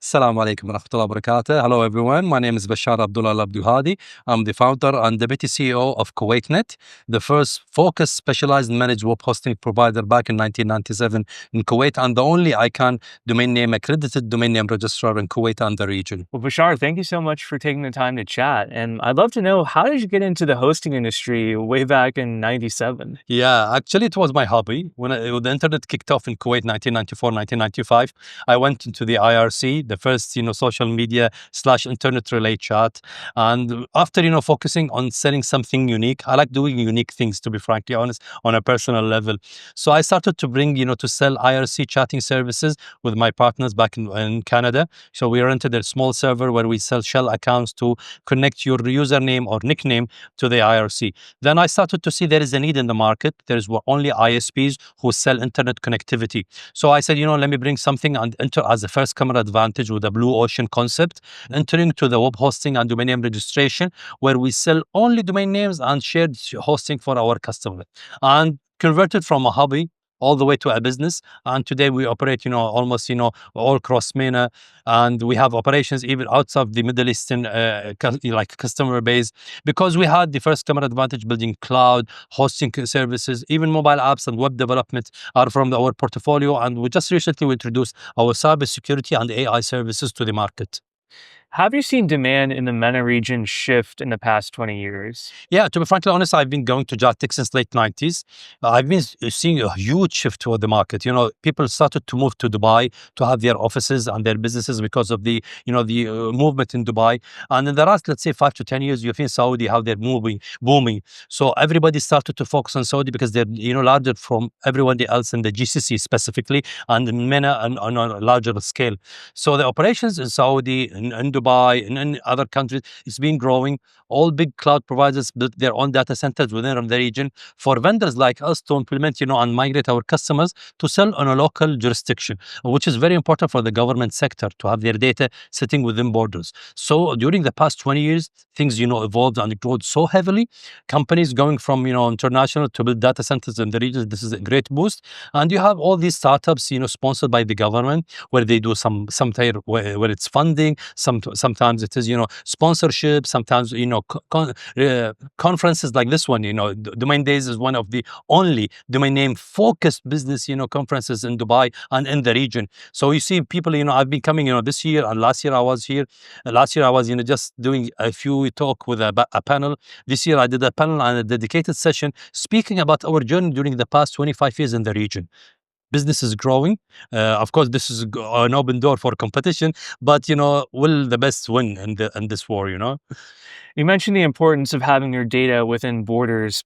Assalamu alaikum wa rahmatullahi wa barakatuh. Hello everyone, my name is Bashar Al-Abdulhadi. I'm the founder and deputy CEO of KUWAITNET, the first focused, specialized managed web hosting provider back in 1997 in Kuwait, and the only ICANN domain name accredited domain name registrar in Kuwait and the region. Well, Bashar, thank you so much for taking the time to chat. And I'd love to know, how did you get into the hosting industry way back in 97? Yeah, actually it was my hobby. When the internet kicked off in Kuwait 1994, 1995, I went into the IRC, the first, social media / internet relay chat. And after, focusing on selling something unique, I like doing unique things, to be frankly honest, on a personal level. So I started to bring, to sell IRC chatting services with my partners back in Canada. So we rented a small server where we sell shell accounts to connect your username or nickname to the IRC. Then I started to see there is a need in the market. There's only ISPs who sell internet connectivity. So I said, let me bring something and enter as a first comer advantage with a blue ocean concept, entering to the web hosting and domain name registration, where we sell only domain names and shared hosting for our customers, and converted from a hobby all the way to a business. And today we operate, almost, all across MENA, and we have operations even outside the Middle Eastern customer base, because we had the first comer advantage building cloud hosting services. Even mobile apps and web development are from our portfolio, and we just recently introduced our cybersecurity and AI services to the market. Have you seen demand in the MENA region shift in the past 20 years? Yeah, to be frankly honest, I've been going to JATIC since late 90s. I've been seeing a huge shift toward the market. People started to move to Dubai to have their offices and their businesses because of the movement in Dubai. And in the last, let's say, 5 to 10 years, you've seen Saudi, how they're booming. So everybody started to focus on Saudi because they're, larger from everyone else in the GCC specifically, and in MENA and on a larger scale. So the operations in Saudi, in Dubai, and in other countries, it's been growing. All big cloud providers built their own data centers within the region for vendors like us to implement, and migrate our customers to sell on a local jurisdiction, which is very important for the government sector to have their data sitting within borders. So during the past 20 years, things, evolved and growed so heavily. Companies going from, international to build data centers in the region. This is a great boost. And you have all these startups, sponsored by the government, where they do some where it's funding, sometimes it is, sponsorship, sometimes, conferences like this one. Domain Days is one of the only domain name focused business, conferences in Dubai and in the region. So you see people, I've been coming, this year, and last year I was here. Last year I was, just doing a few talk with a panel. This year I did a panel and a dedicated session speaking about our journey during the past 25 years in the region. Business is growing. Of course, this is an open door for competition, but will the best win in this war? You mentioned the importance of having your data within borders.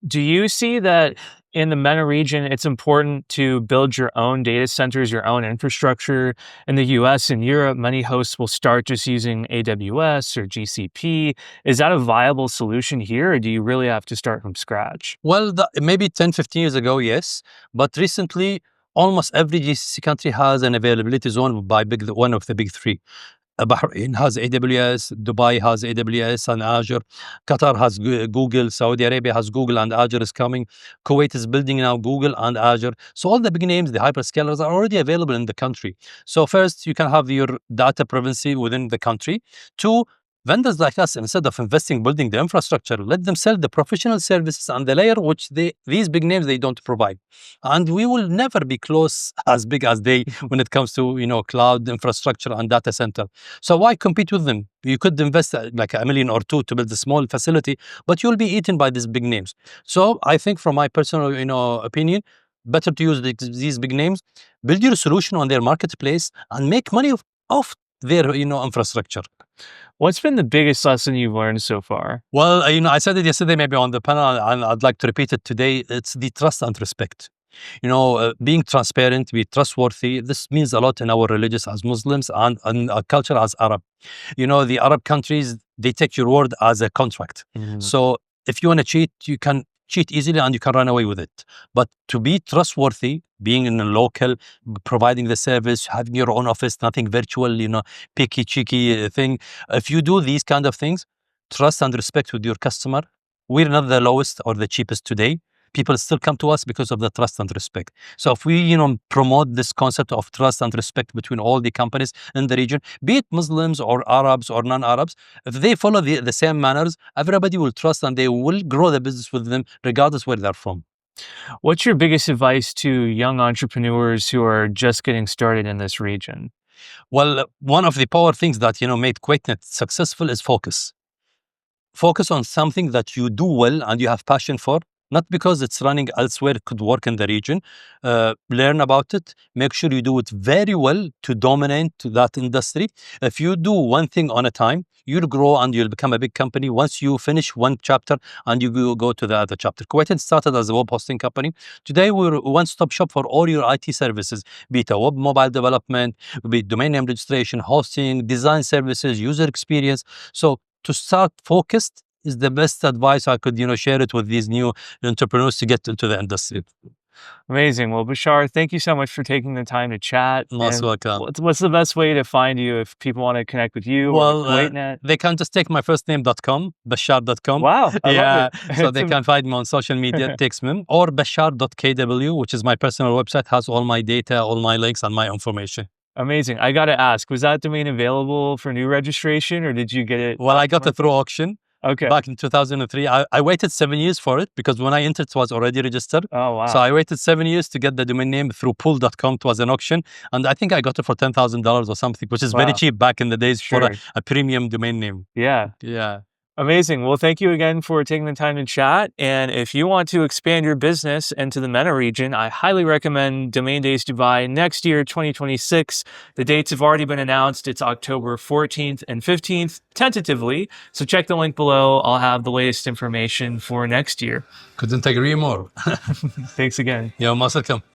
Do you see that in the MENA region, it's important to build your own data centers, your own infrastructure? In the US and Europe, many hosts will start just using AWS or GCP. Is that a viable solution here, or do you really have to start from scratch? Well, maybe 10, 15 years ago, yes. But recently, almost every GCC country has an availability zone by one of the big three. Bahrain has AWS, Dubai has AWS and Azure, Qatar has Google, Saudi Arabia has Google and Azure is coming, Kuwait is building now Google and Azure. So all the big names, the hyperscalers, are already available in the country. So first, you can have your data privacy within the country. Two, vendors like us, instead of investing building the infrastructure, let them sell the professional services and the layer which these big names they don't provide. And we will never be close as big as they when it comes to cloud infrastructure and data center. So why compete with them? You could invest like $1 million or $2 million to build a small facility, but you'll be eaten by these big names. So I think, from my personal opinion, better to use these big names, build your solution on their marketplace, and make money off their infrastructure. What's been the biggest lesson you've learned so far? Well, I said it yesterday, maybe on the panel, and I'd like to repeat it today. It's the trust and respect. Being transparent, be trustworthy. This means a lot in our religious as Muslims and our culture as Arab. The Arab countries, they take your word as a contract. So if you want to cheat, you can cheat easily and you can run away with it. But to be trustworthy, being in a local, providing the service, having your own office, nothing virtual, picky, cheeky thing. If you do these kind of things, trust and respect with your customer, we're not the lowest or the cheapest today. people still come to us because of the trust and respect. So if we, promote this concept of trust and respect between all the companies in the region, be it Muslims or Arabs or non-Arabs, if they follow the same manners, everybody will trust and they will grow the business with them regardless where they're from. What's your biggest advice to young entrepreneurs who are just getting started in this region? Well, one of the power things that, made KUWAITNET successful is focus. Focus on something that you do well and you have passion for, not because it's running elsewhere, it could work in the region. Learn about it. Make sure you do it very well to dominate that industry. If you do one thing on a time, you'll grow and you'll become a big company once you finish one chapter and you go to the other chapter. KUWAITNET started as a web hosting company. Today, we're a one-stop shop for all your IT services, be it a web mobile development, be it domain name registration, hosting, design services, user experience. So to start focused is the best advice I could, share it with these new entrepreneurs to get into the industry. Amazing. Well, Bashar, thank you so much for taking the time to chat. Most And welcome. what's the best way to find you if people want to connect with you or with KUWAITNET? They can just take my first name.com, Bashar.com. Wow, I Yeah, love it. so they can find me on social media, text me, or Bashar.kw, which is my personal website, has all my data, all my links, and my information. Amazing. I got to ask, was that domain available for new registration or did you get it? Well, I got it through auction. Okay. Back in 2003. I waited 7 years for it because when I entered, it was already registered. Oh, wow. So I waited 7 years to get the domain name through pool.com. It was an auction. And I think I got it for $10,000 or something, which is very cheap back in the days for a premium domain name. Yeah. Yeah. Amazing. Well, thank you again for taking the time to chat. And if you want to expand your business into the MENA region, I highly recommend Domain Days Dubai next year, 2026. The dates have already been announced. It's October 14th and 15th, tentatively. So check the link below. I'll have the latest information for next year. Couldn't agree more. Thanks again. You're most welcome.